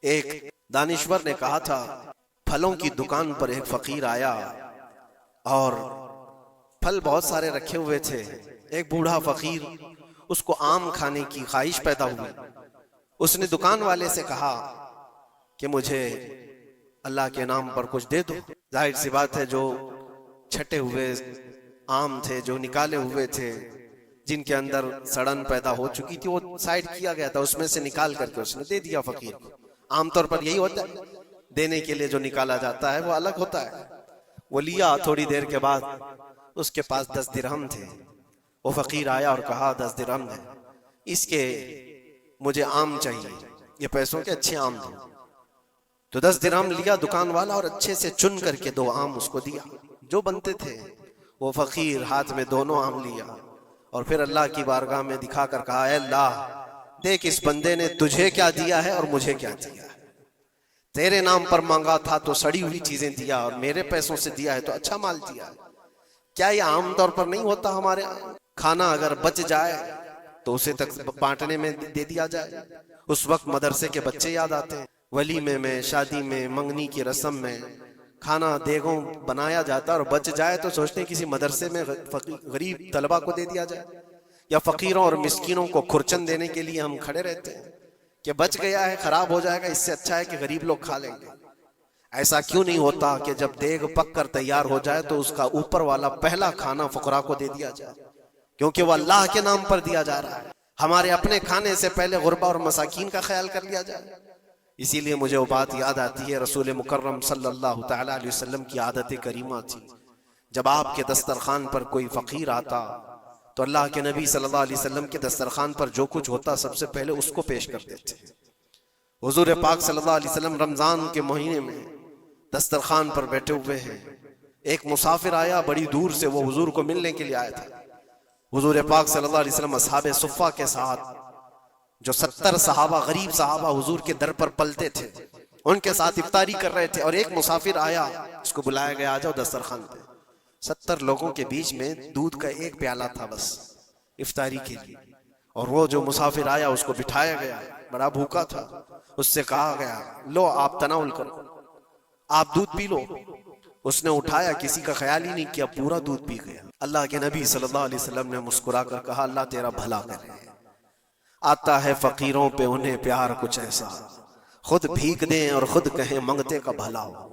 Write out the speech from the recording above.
ایک دانشور نے کہا تھا پھلوں کی دکان پر ایک فقیر آیا اور پھل بہت سارے رکھے ہوئے تھے. ایک بوڑھا فقیر، اس کو آم کھانے کی خواہش پیدا ہوئی. اس نے دکان والے سے کہا کہ مجھے اللہ کے نام پر کچھ دے دو. ظاہر سی بات ہے جو چھٹے ہوئے آم تھے، جو نکالے ہوئے تھے، جن کے اندر سڑن پیدا ہو چکی تھی، وہ سائیڈ کیا گیا تھا، اس میں سے نکال کر کے اس نے دے دیا فقیر کو. عام طور پر یہی ہوتا ہے، دینے کے لیے جو نکالا جاتا ہے وہ الگ ہوتا ہے. وہ لیا. تھوڑی دیر کے بعد اس کے پاس 10 درہم تھے. وہ فقیر آیا اور کہا 10 درہم ہے، اس کے مجھے آم چاہیے، یہ پیسوں کے اچھے آم دو. تو 10 درہم لیا دکان والا اور اچھے سے چن کر کے 2 آم اس کو دیا جو بنتے تھے. وہ فقیر ہاتھ میں دونوں آم لیا اور پھر اللہ کی بارگاہ میں دکھا کر کہا اے اللہ، دیکھ اس بندے نے تجھے کیا دیا ہے اور مجھے کیا دیا ہے. تیرے نام پر مانگا تھا تو سڑی ہوئی چیزیں دیا، اور میرے پیسوں سے دیا ہے تو اچھا مال دیا. کیا یہ عام طور پر نہیں ہوتا ہمارے ہاں؟ کھانا اگر بچ جائے تو اسے تک بانٹنے میں دے دیا جائے. اس وقت مدرسے کے بچے یاد آتے ہیں. ولیمے میں، شادی میں، منگنی کی رسم میں کھانا دیگوں بنایا جاتا اور بچ جائے تو سوچتے ہیں کسی مدرسے میں غریب طلبہ کو دے دیا جائے، یا فقیروں اور مسکینوں کو کھرچن دینے کے لیے ہم کھڑے رہتے ہیں کہ بچ گیا ہے، خراب ہو جائے گا، اس سے اچھا ہے کہ غریب لوگ کھا لیں گے. ایسا کیوں نہیں ہوتا کہ جب دیگ پک کر تیار ہو جائے تو اس کا اوپر والا پہلا کھانا فقراء کو دے دیا جائے، کیونکہ وہ اللہ کے نام پر دیا جا رہا ہے. ہمارے اپنے کھانے سے پہلے غربا اور مساکین کا خیال کر لیا جائے. اسی لیے مجھے وہ بات یاد آتی ہے، رسول مکرم صلی اللہ تعالی علیہ وسلم کی عادت کریمہ تھی، جب آپ کے دسترخوان پر کوئی فقیر آتا تو اللہ کے نبی صلی اللہ علیہ وسلم کے دسترخوان پر جو کچھ ہوتا سب سے پہلے اس کو پیش کر دیتے. حضور پاک صلی اللہ علیہ وسلم رمضان کے مہینے میں دسترخوان پر بیٹھے ہوئے ہیں. ایک مسافر آیا بڑی دور سے، وہ حضور کو ملنے کے لیے آیا تھا. حضور پاک صلی اللہ علیہ وسلم اصحاب صفہ کے ساتھ، جو 70 صحابہ غریب صحابہ حضور کے در پر پلتے تھے، ان کے ساتھ افطاری کر رہے تھے. اور ایک مسافر آیا، اس کو بلایا گیا آ جاؤ دسترخوان پہ. 70 لوگوں کے بیچ میں دودھ کا ایک پیالہ تھا بس افطاری کے لیے. اور وہ جو مسافر آیا اس کو بٹھایا گیا، بڑا بھوکا تھا. اس سے کہا گیا لو آپ تناول کرو، آپ دودھ پی لو. اس نے اٹھایا، کسی کا خیال ہی نہیں کیا، پورا دودھ پی گیا. اللہ کے نبی صلی اللہ علیہ وسلم نے مسکرا کر کہا اللہ تیرا بھلا کرے. آتا ہے فقیروں پہ انہیں پیار کچھ ایسا، خود بھیک دیں اور خود کہیں منگتے کا بھلا ہو.